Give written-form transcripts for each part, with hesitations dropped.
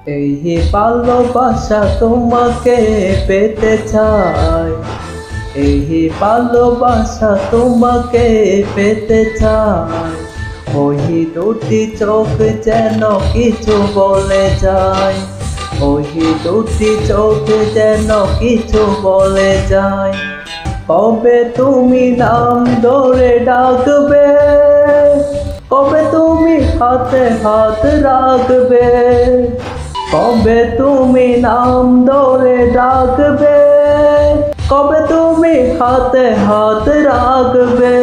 এই ভালোবাসা তোমাকে পেতে চাই, এই ভালোবাসা তোমাকে পেতে চাই। ওই দুটি চোখ যেন কিছু বলে যায়, ওই দুটি চোখ যেন কিছু বলে যায়। কবে তুমি নাম ধরে ডাকবে, কবে তুমি হাতে হাত রাখবে, কবে তুমি নাম ধরে ডাকবে, কবে তুমি হাতে হাত রাখবে।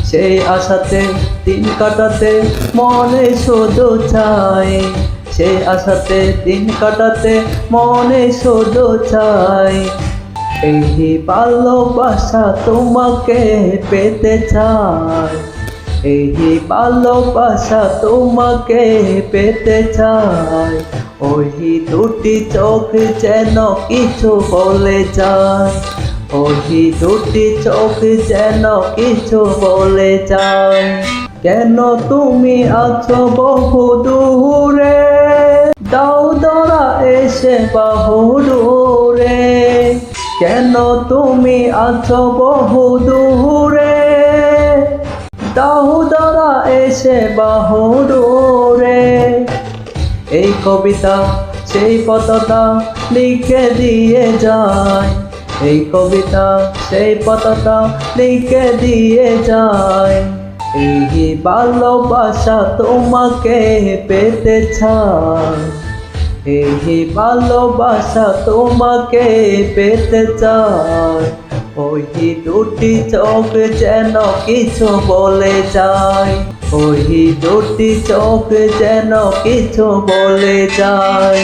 সেই আশাতে দিন কাটাতে মনে শুধু চাই, সেই আশাতে দিন কাটাতে মনে শুধু চাই। এই ভালোবাসা তোমাকে পেতে চাই, এই ভালোবাসা তোমাকে পেতে চাই। ওই দুটি চোখ যেন কিছু বলে যায়, ওই দুটি চোখ যেন কিছু বলে যায়। কেন তুমি আছো বহু দূরে, দাও ধরা এসে বাহু দূরে। কেন তুমি আছো বহু দূরে, দাও ধরা এসে বাহু দূরে। এই কবিতা সেই পথটা লিখে দিয়ে যায়, এই কবিতা সেই পথটা লিখে দিয়ে যায়। এই ভালোবাসা তোমাকে পেতে চাই, এই ভালোবাসা তোমাকে পেতে চাই। ওই দুটি চোখ যেন কিছু বলে যায়, ওই দুটি চোখ যেন কিছু বলে যায়।